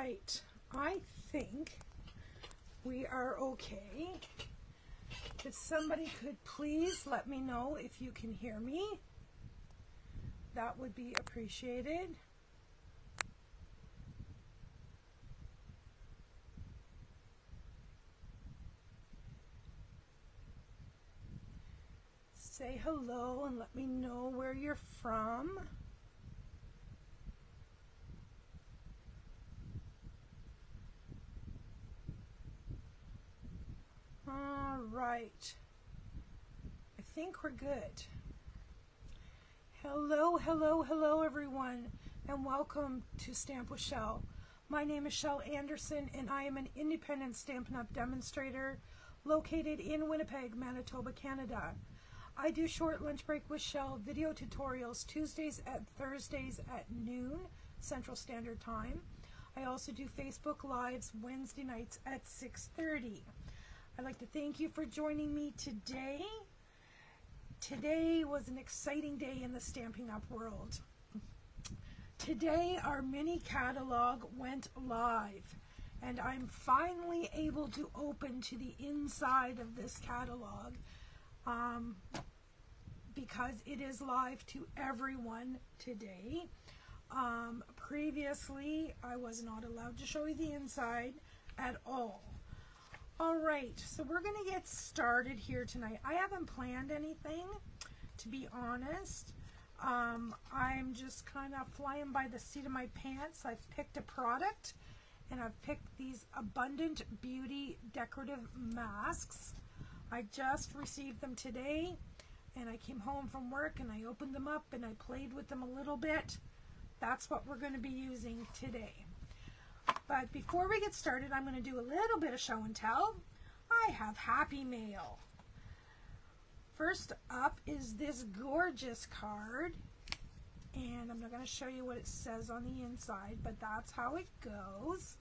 right, I think we are okay. If somebody could please let me know if you can hear me, that would be appreciated. Say hello and let me know where you're from. All right. I think we're good. Hello, hello, hello everyone, and welcome to Stamp with Shel. My name is Shel Anderson, and I am an independent Stampin' Up! Demonstrator located in Winnipeg, Manitoba, Canada. I do short lunch break with Shel video tutorials Tuesdays and Thursdays at noon Central Standard Time. I also do Facebook Lives Wednesday nights at 6:30. I'd like to thank you for joining me today. Today was an exciting day in the Stampin' Up! World. Today our mini catalog went live, and I'm finally able to open to the inside of this catalog because it is live to everyone today. Previously, I was not allowed to show you the inside at all. All right, so we're going to get started here tonight. I haven't planned anything, to be honest. I'm just kind of flying by the seat of my pants. I've picked a product, and I've picked these Abundant Beauty decorative masks. I just received them today, and I came home from work and I opened them up and I played with them a little bit. That's what we're going to be using today. But before we get started, I'm going to do a little bit of show and tell. I have Happy Mail. First up is this gorgeous card, and I'm not going to show you what it says on the inside, but that's how it goes,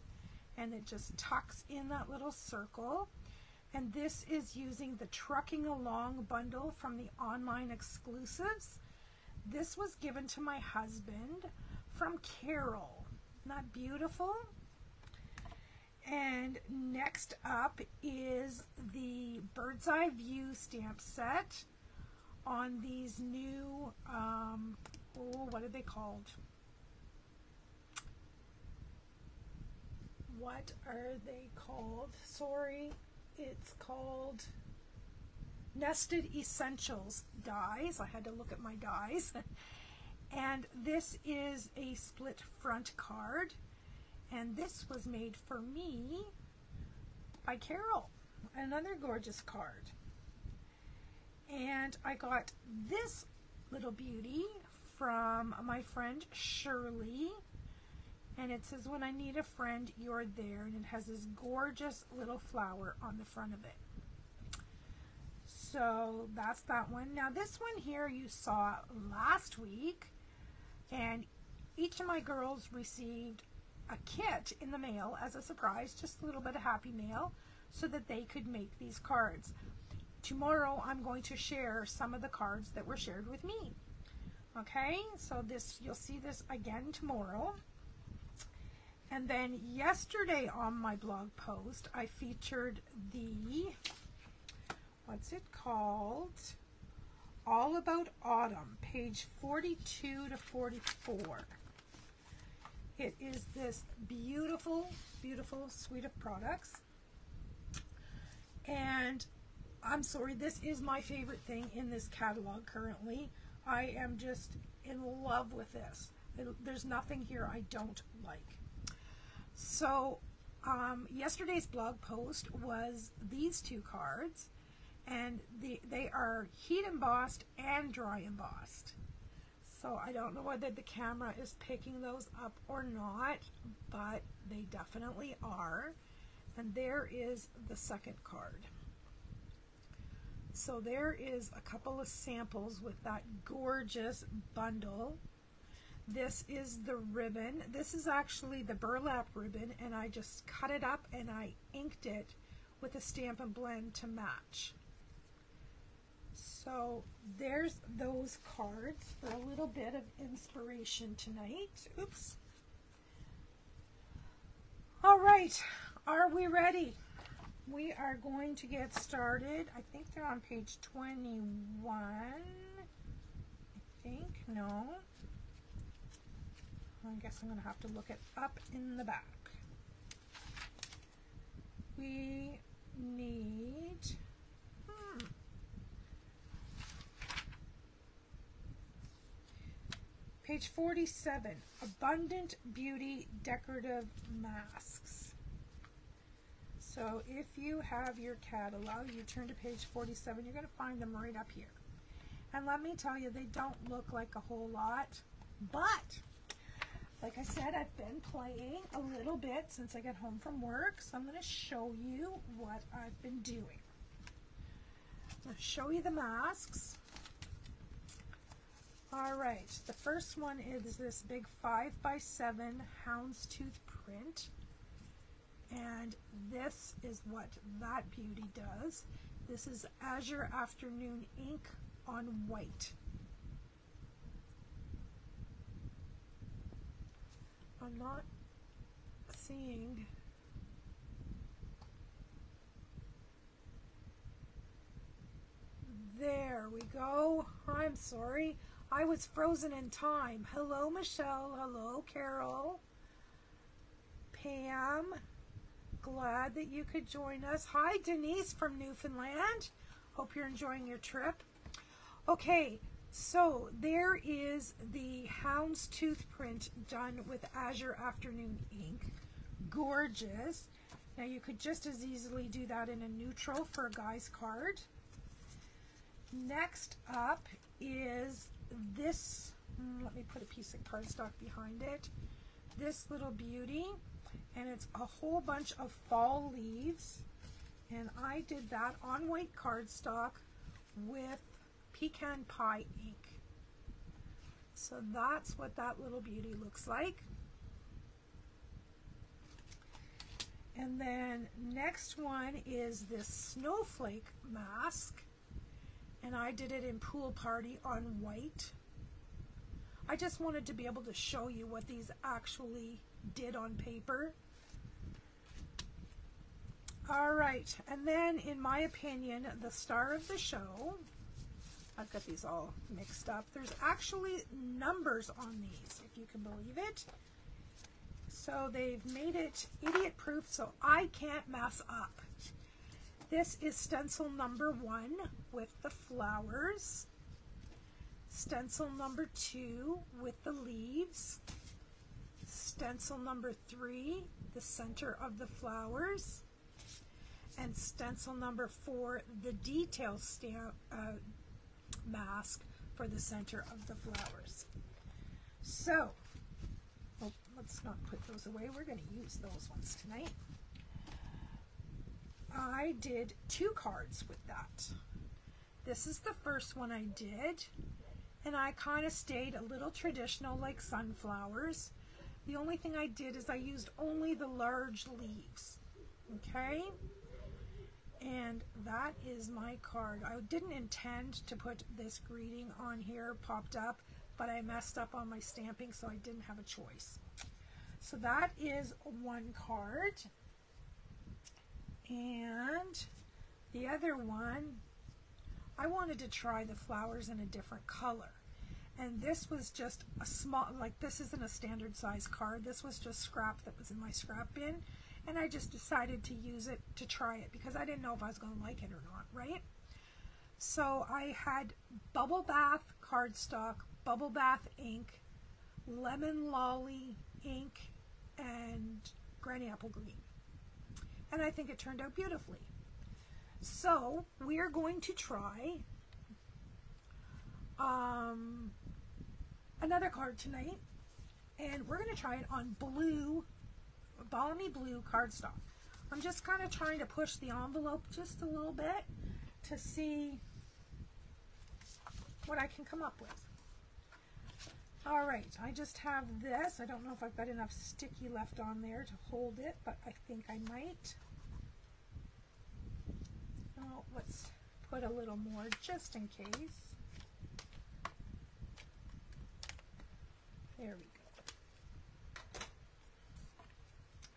and it just tucks in that little circle. And this is using the Trucking Along bundle from the online exclusives. This was given to my husband from Carol. Isn't that beautiful? And next up is the Bird's Eye View stamp set on these new, what are they called? What are they called? Sorry, it's called Nested Essentials dies. I had to look at my dies. And this is a split front card. And this was made for me by Carol. Another gorgeous card. And I got this little beauty from my friend Shirley. And it says, "When I need a friend, you're there." And it has this gorgeous little flower on the front of it. So that's that one. Now this one here you saw last week. And each of my girls received a kit in the mail as a surprise, just a little bit of Happy Mail, so that they could make these cards. Tomorrow I'm going to share some of the cards that were shared with me. Okay, so this, you'll see this again tomorrow. And then yesterday on my blog post I featured the, what's it called? All About Autumn, page 42 to 44. It is this beautiful, beautiful suite of products. And I'm sorry, this is my favorite thing in this catalog currently. I am just in love with this. There's nothing here I don't like. So yesterday's blog post was these two cards, and they are heat embossed and dry embossed. So I don't know whether the camera is picking those up or not, but they definitely are. And there is the second card. So there is a couple of samples with that gorgeous bundle. This is the ribbon. This is actually the burlap ribbon, and I just cut it up and I inked it with a Stampin' Blend to match. So there's those cards for a little bit of inspiration tonight. Oops. All right, are we ready? We are going to get started. I think they're on page 21. I think, no. I guess I'm going to have to look it up in the back. We need, page 47, Abundant Beauty Decorative Masks. So if you have your catalog, you turn to page 47, you're going to find them right up here. And let me tell you, they don't look like a whole lot, but like I said, I've been playing a little bit since I got home from work, so I'm going to show you what I've been doing. I'm going to show you the masks. All right, the first one is this big 5x7 houndstooth print, and this is what that beauty does. This is Azure Afternoon ink on white. I'm not seeing. There we go. I'm sorry. I was frozen in time. Hello, Michelle. Hello, Carol. Pam. Glad that you could join us. Hi, Denise from Newfoundland. Hope you're enjoying your trip. Okay. So there is the houndstooth print done with Azure Afternoon ink. Gorgeous. Now you could just as easily do that in a neutral for a guy's card. Next up is this, let me put a piece of cardstock behind it. This little beauty, and it's a whole bunch of fall leaves. And I did that on white cardstock with pecan pie ink. So that's what that little beauty looks like. And then next one is this snowflake mask, and I did it in Pool Party on white. I just wanted to be able to show you what these actually did on paper. All right, and then in my opinion, the star of the show, I've got these all mixed up. There's actually numbers on these, if you can believe it. So they've made it idiot proof so I can't mess up. This is stencil number 1 with the flowers. Stencil number 2 with the leaves. Stencil number 3, the center of the flowers. And stencil number 4, the detail stamp mask for the center of the flowers. So, let's not put those away. We're going to use those ones tonight. I did 2 cards with that. This is the first one I did, and I kind of stayed a little traditional like sunflowers. The only thing I did is I used only the large leaves. Okay? And that is my card. I didn't intend to put this greeting on here, popped up, but I messed up on my stamping, so I didn't have a choice. So that is 1 card. And the other one, I wanted to try the flowers in a different color. And this was just a small, like this isn't a standard size card. This was just scrap that was in my scrap bin. And I just decided to use it to try it because I didn't know if I was going to like it or not, right? So I had Bubble Bath cardstock, Bubble Bath ink, Lemon Lolly ink, and Granny Apple Green. And I think it turned out beautifully. So we are going to try another card tonight, and we're going to try it on blue, balmy blue cardstock. I'm just kind of trying to push the envelope just a little bit to see what I can come up with. All right, I just have this. I don't know if I've got enough sticky left on there to hold it, but I think I might. Oh, let's put a little more just in case. There we go.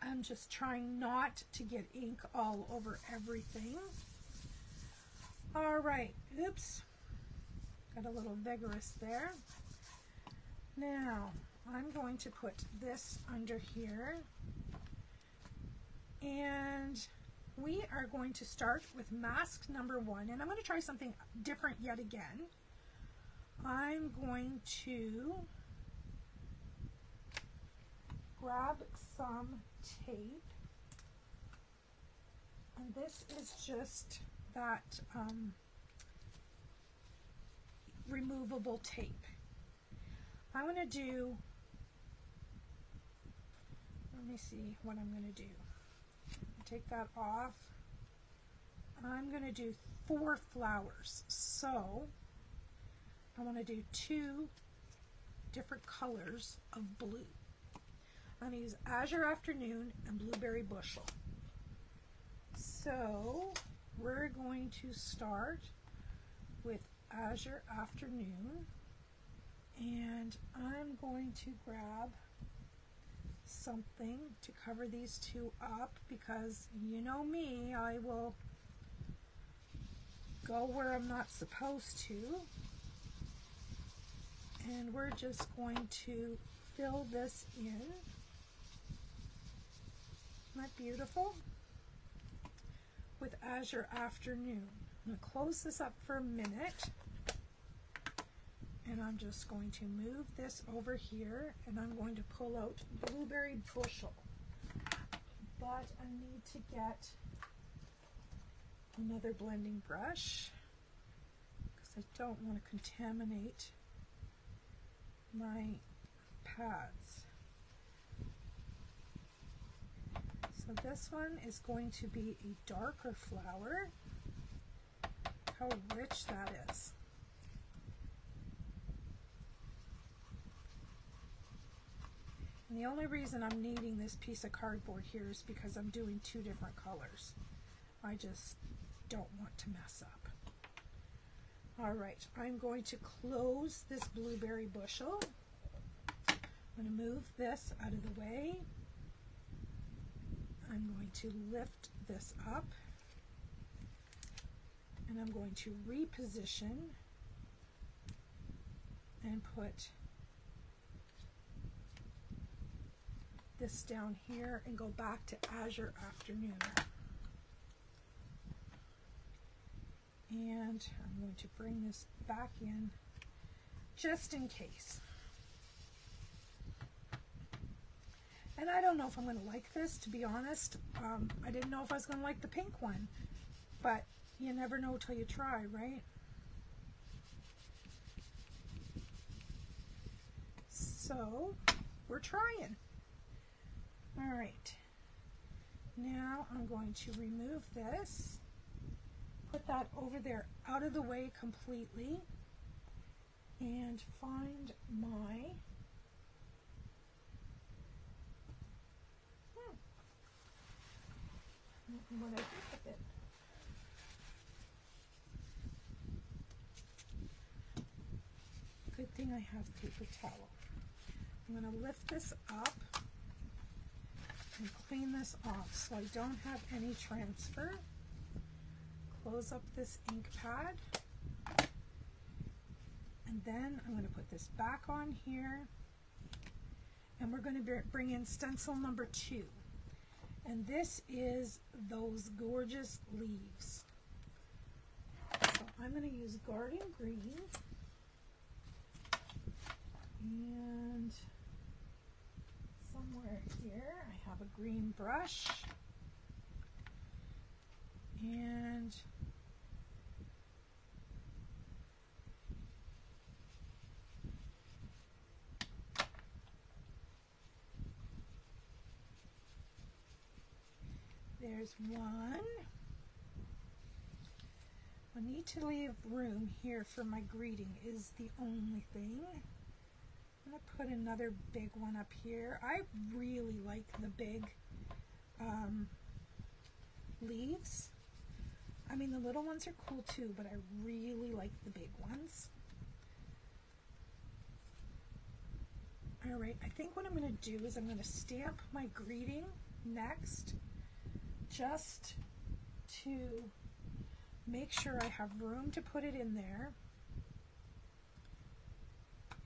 I'm just trying not to get ink all over everything. All right, oops, got a little vigorous there. Now, I'm going to put this under here, and we are going to start with mask number 1, and I'm going to try something different yet again. I'm going to grab some tape, and this is just that removable tape. I'm going to do, let me see what I'm going to do. Take that off. I'm going to do 4 flowers. So I want to do 2 different colors of blue. I'm going to use Azure Afternoon and Blueberry Bushel. So we're going to start with Azure Afternoon, and I'm going to grab something to cover these 2 up, because you know me, I will go where I'm not supposed to. And we're just going to fill this in. Isn't that beautiful? With Azure Afternoon. I'm going to close this up for a minute. And I'm just going to move this over here, and I'm going to pull out Blueberry Bushel. But I need to get another blending brush, because I don't want to contaminate my pads. So this one is going to be a darker flower. How rich that is. And the only reason I'm needing this piece of cardboard here is because I'm doing 2 different colors. I just don't want to mess up. All right, I'm going to close this Blueberry Bushel. I'm going to move this out of the way. I'm going to lift this up, and I'm going to reposition and put this down here and go back to Azure Afternoon. And I'm going to bring this back in just in case. And I don't know if I'm going to like this, to be honest. I didn't know if I was going to like the pink one, but you never know till you try, right? So we're trying. All right, now I'm going to remove this, put that over there out of the way completely, and find my what I did with it. Good thing I have paper towel. I'm going to lift this up and clean this off so I don't have any transfer. Close up this ink pad, and then I'm going to put this back on here, and we're going to bring in stencil number 2, and this is those gorgeous leaves. So I'm going to use Garden Green, and somewhere here I have a green brush, and there's one. I need to leave room here for my greeting is the only thing. I'm going to put another big one up here. I really like the big leaves. I mean, the little ones are cool too, but I really like the big ones. All right, I think what I'm going to do is I'm going to stamp my greeting next, just to make sure I have room to put it in there.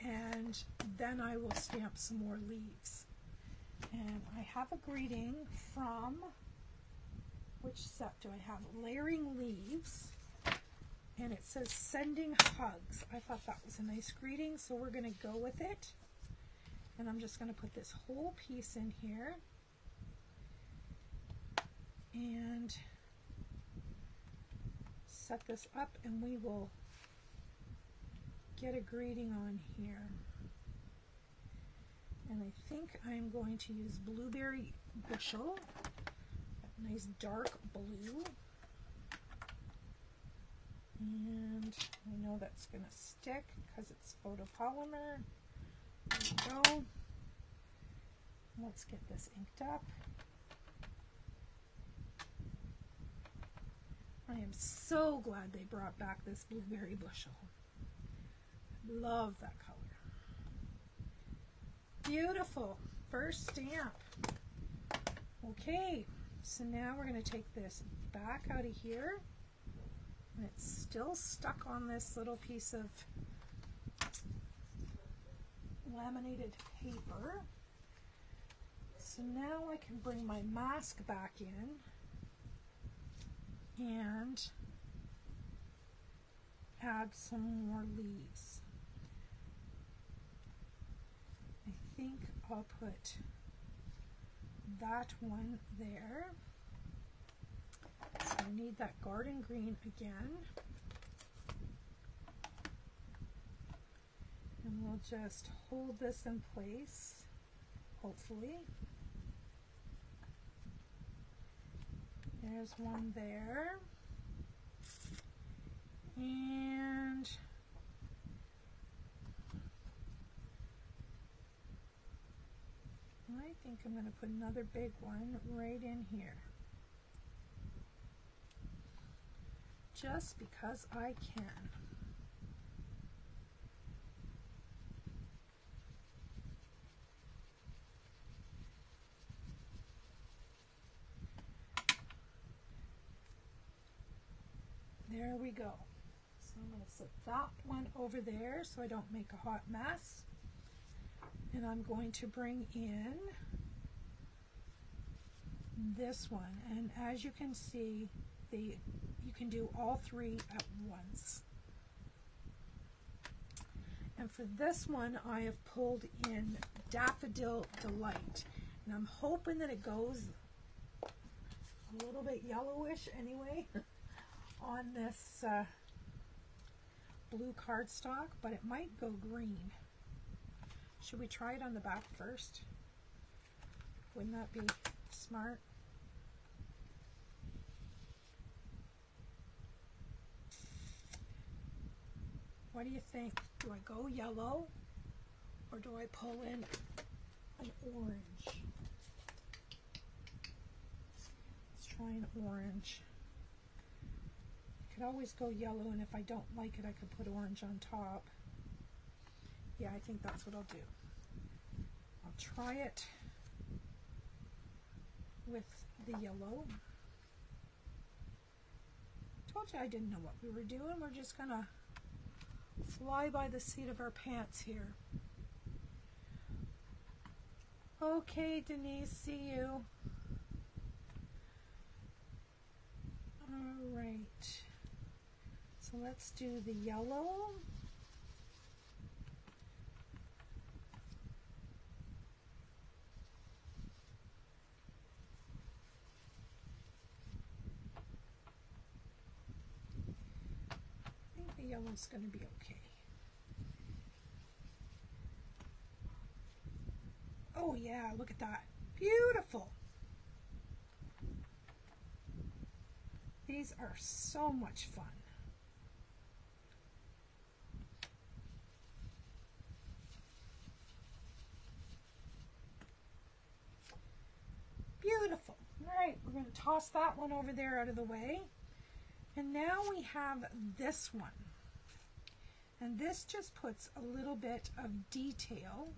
And then I will stamp some more leaves. And I have a greeting from, which set do I have? Layering Leaves. And it says sending hugs. I thought that was a nice greeting, so we're going to go with it. And I'm just going to put this whole piece in here. And set this up, and we will get a greeting on here. And I think I'm going to use Blueberry Bushel, that nice dark blue. And I know that's going to stick because it's photopolymer. There we go. Let's get this inked up. I am so glad they brought back this Blueberry Bushel. Love that color. Beautiful. First stamp. Okay, so now we're going to take this back out of here. And it's still stuck on this little piece of laminated paper. So now I can bring my mask back in and add some more leaves. I think I'll put that one there. So I need that garden green again. And we'll just hold this in place, hopefully. There's one there. And I think I'm going to put another big one right in here. Just because I can. There we go. So I'm going to set that one over there so I don't make a hot mess. And I'm going to bring in this one. And as you can see, you can do all three at once. And for this one, I have pulled in Daffodil Delight. And I'm hoping that it goes a little bit yellowish anyway on this blue cardstock, but it might go green. Should we try it on the back first? Wouldn't that be smart? What do you think? Do I go yellow or do I pull in an orange? Let's try an orange. I could always go yellow, and if I don't like it, I could put orange on top. Yeah, I think that's what I'll do. I'll try it with the yellow. Told you I didn't know what we were doing. We're just gonna fly by the seat of our pants here. Okay, Denise, see you. All right. So let's do the yellow. I think the yellow's going to be okay. Oh yeah, look at that. Beautiful. These are so much fun. Beautiful. All right, we're going to toss that one over there out of the way. And now we have this one. And this just puts a little bit of detail.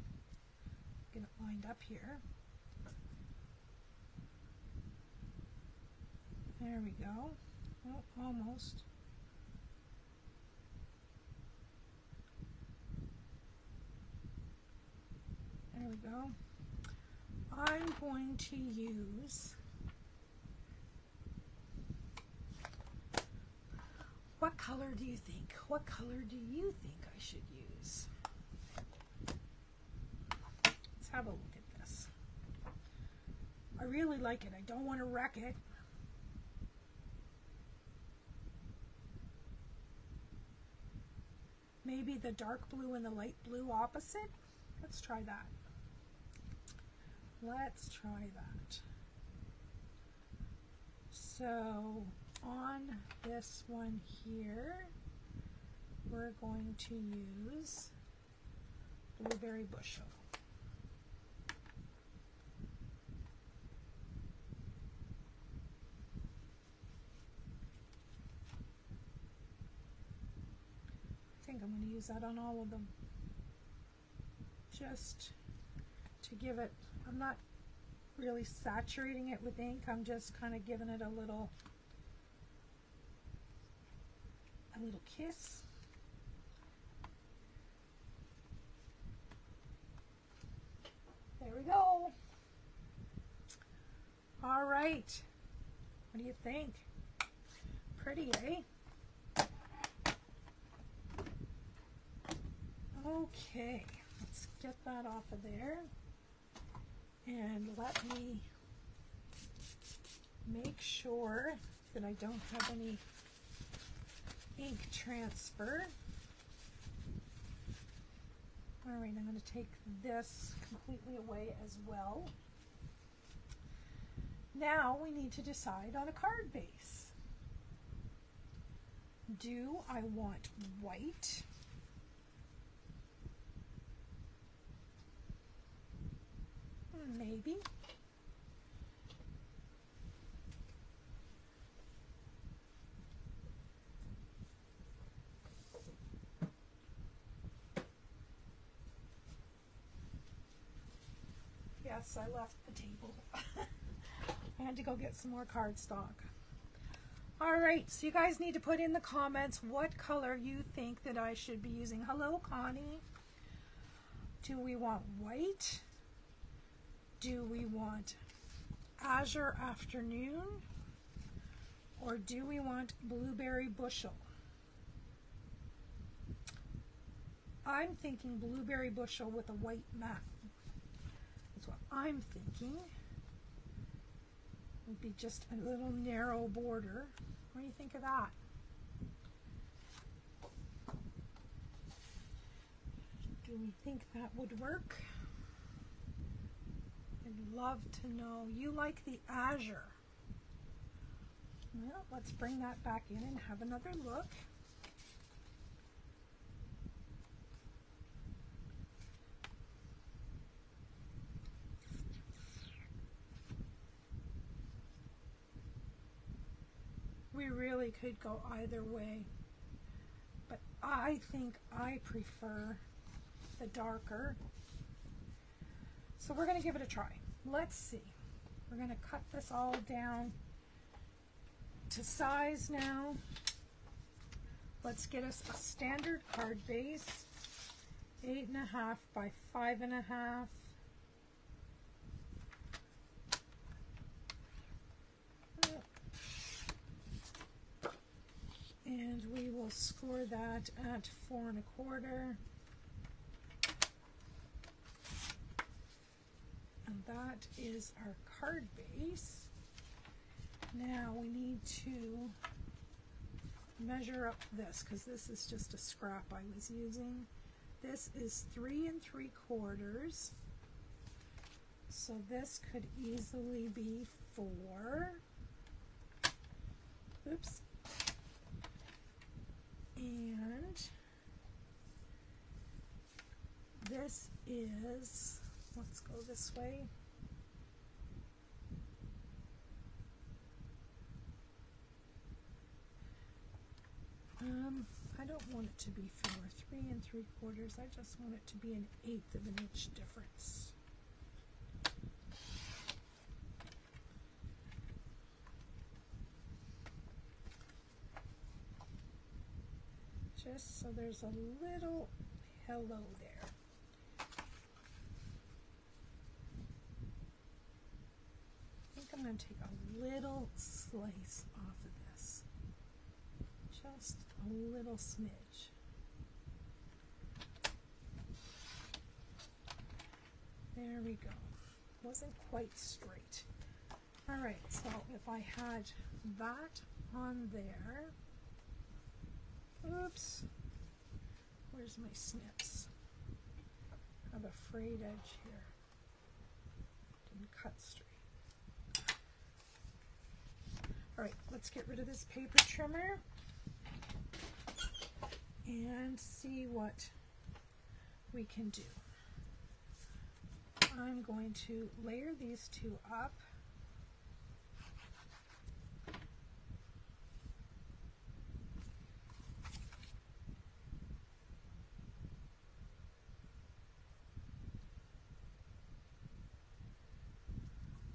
Get it lined up here. There we go. Oh, almost. There we go. I'm going to use, what color do you think? What color do you think I should use? Let's have a look at this. I really like it. I don't want to wreck it. Maybe the dark blue and the light blue opposite? Let's try that. Let's try that. So on this one here, we're going to use Blueberry Bushel. I think I'm going to use that on all of them. Just to give it, I'm not really saturating it with ink, I'm just kind of giving it a little kiss. There we go. All right. What do you think? Pretty, eh? Okay, let's get that off of there. And let me make sure that I don't have any ink transfer. All right, I'm going to take this completely away as well. Now we need to decide on a card base. Do I want white? Maybe. Yes, I left the table. I had to go get some more cardstock. All right, so you guys need to put in the comments what color you think that I should be using. Hello, Connie. Do we want white? Do we want Azure Afternoon? Or do we want Blueberry Bushel? I'm thinking Blueberry Bushel with a white mat. That's what I'm thinking. It would be just a little narrow border. What do you think of that? Do we think that would work? I'd love to know. You like the Azure. Well, let's bring that back in and have another look. We really could go either way, but I think I prefer the darker. So we're going to give it a try. Let's see. We're going to cut this all down to size now. Let's get us a standard card base, 8.5 by 5.5. And we will score that at 4 1/4. And that is our card base. Now we need to measure up this because this is just a scrap I was using. This is 3 3/4. So this could easily be 4. Oops. And this is, let's go this way. I don't want it to be 4, 3 3/4. I just want it to be an 1/8 of an inch difference. just so there's a little hello there. I think I'm going to take a little slice off of this, just a little smidge. There we go. Wasn't quite straight. All right, so if I had that on there, oops, where's my snips? I have a frayed edge here. Didn't cut straight. All right, let's get rid of this paper trimmer and see what we can do. I'm going to layer these two up.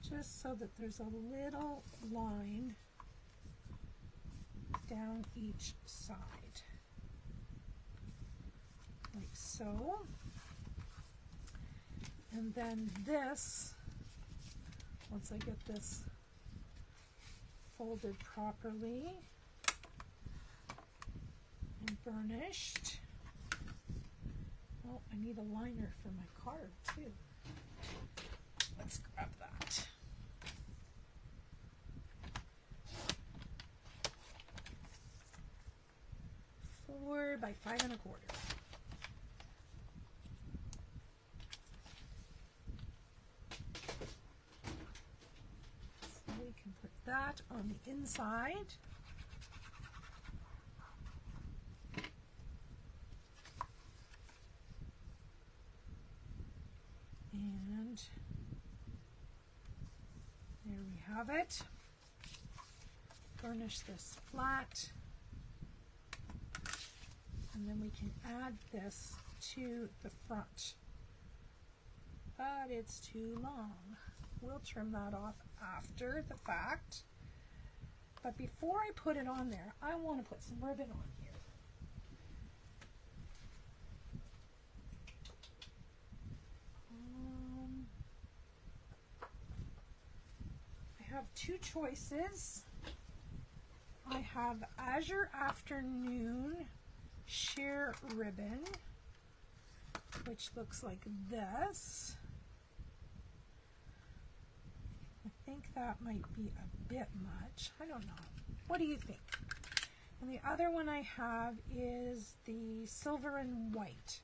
Just so that there's a little line down each side, like so. And then this, once I get this folded properly and burnished, oh, I need a liner for my card too. Let's grab that. By 5 1/4. So we can put that on the inside. And there we have it. Burnish this flat. And then we can add this to the front. But it's too long. We'll trim that off after the fact. But before I put it on there, I want to put some ribbon on here. I have two choices. I have Azure Afternoon sheer ribbon, which looks like this. I think that might be a bit much. I don't know. What do you think? And the other one I have is the silver and white.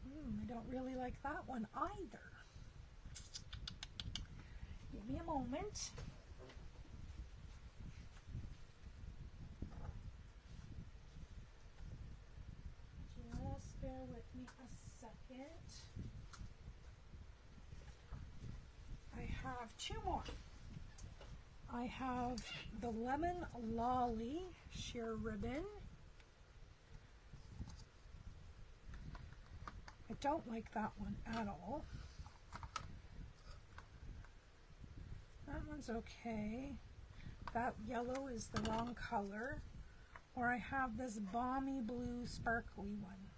I don't really like that one either. Give me a moment. Bear with me a second. I have two more. I have the Lemon Lolly sheer ribbon. I don't like that one at all. That one's okay. That yellow is the wrong color. Or I have this balmy blue sparkly one.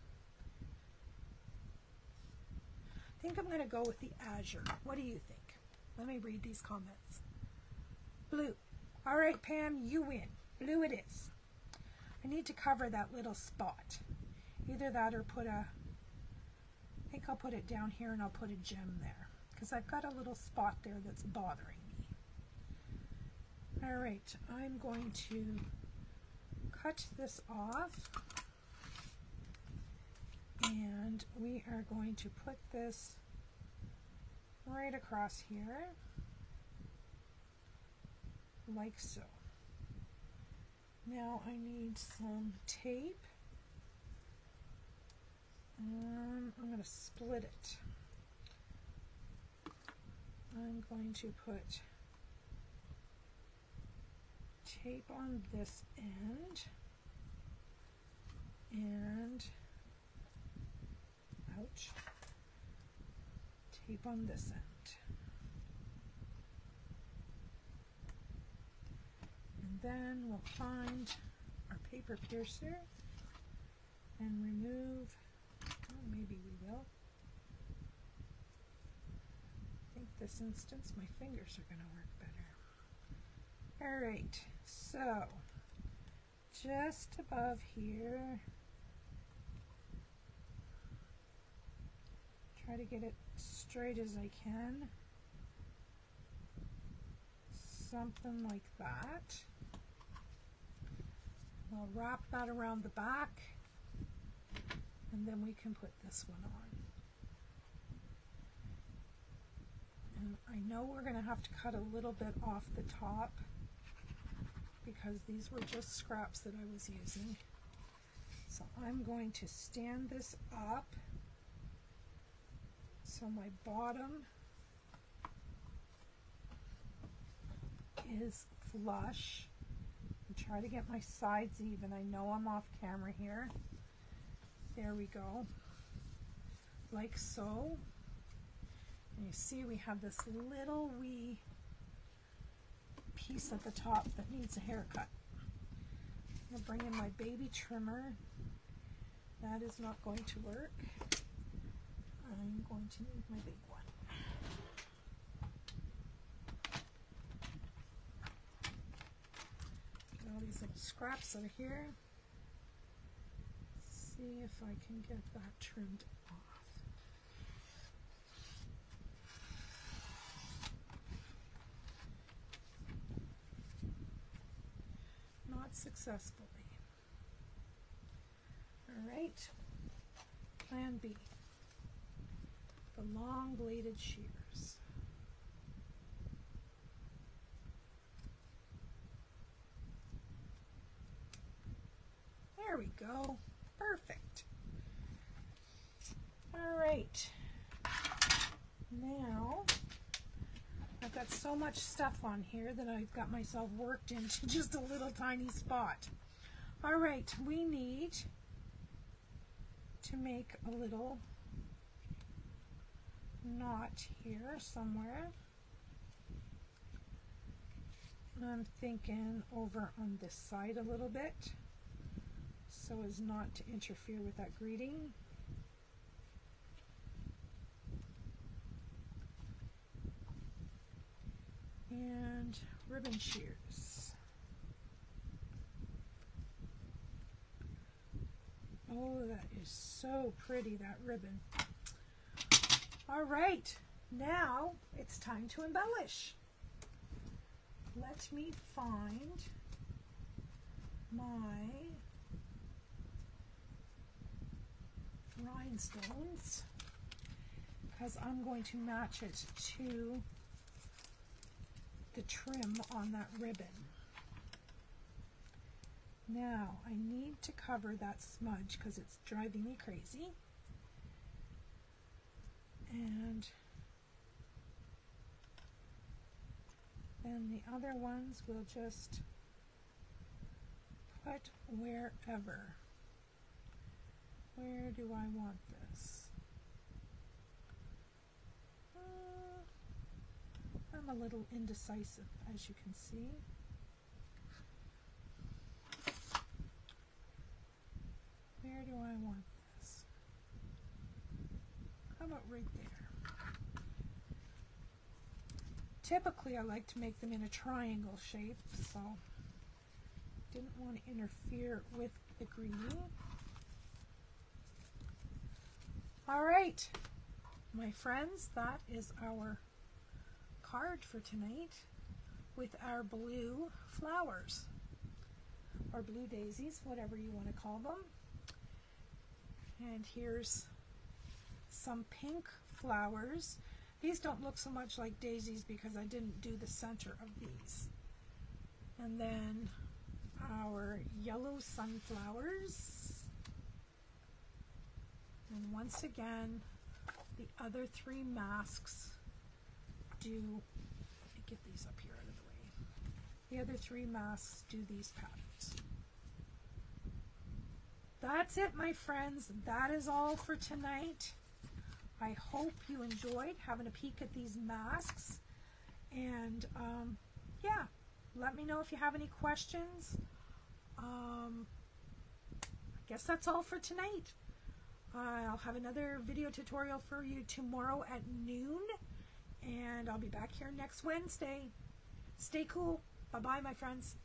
I think I'm going to go with the Azure. What do you think? Let me read these comments. Blue. All right, Pam, you win. Blue it is. I need to cover that little spot. Either that or put a, I think I'll put it down here and I'll put a gem there because I've got a little spot there that's bothering me. All right, I'm going to cut this off. And we are going to put this right across here, like so. Now I need some tape. I'm going to split it. I'm going to put tape on this end and ouch, tape on this end. And then we'll find paper piercer and remove, oh, maybe we will. I think this instance my fingers are going to work better. All right, so just above here, try to get it straight as I can. Something like that. I'll wrap that around the back, and then we can put this one on. And I know we're going to have to cut a little bit off the top because these were just scraps that I was using. So I'm going to stand this up so my bottom is flush, and try to get my sides even. I know I'm off camera here. There we go, like so. And you see we have this little wee piece at the top that needs a haircut. I'm going to bring in my baby trimmer. That is not going to work. I'm going to need my big one. Get all these little scraps out of here. See if I can get that trimmed off. Not successfully. All right, plan B. The long bladed shears. There we go. Perfect. All right. Now, I've got so much stuff on here that I've got myself worked into just a little tiny spot. All right, we need to make a little knot here somewhere. I'm thinking over on this side a little bit so as not to interfere with that greeting. And ribbon shears. Oh, that is so pretty, that ribbon. All right, now it's time to embellish. Let me find my rhinestones because I'm going to match it to the trim on that ribbon. Now I need to cover that smudge because it's driving me crazy. And then the other ones we'll just put wherever. Where do I want this? I'm a little indecisive, as you can see. Where do I want this? How about right there? Typically I like to make them in a triangle shape, so didn't want to interfere with the greeting. All right, my friends, that is our card for tonight with our blue flowers, or blue daisies, whatever you want to call them. And here's some pink flowers. These don't look so much like daisies because I didn't do the center of these. And then our yellow sunflowers. And once again, the other three masks do, let me get these up here out of the way. The other three masks do these patterns. That's it, my friends. That is all for tonight. I hope you enjoyed having a peek at these masks. And yeah, let me know if you have any questions. guess that's all for tonight. I'll have another video tutorial for you tomorrow at noon, and I'll be back here next Wednesday. Stay cool. Bye-bye, my friends.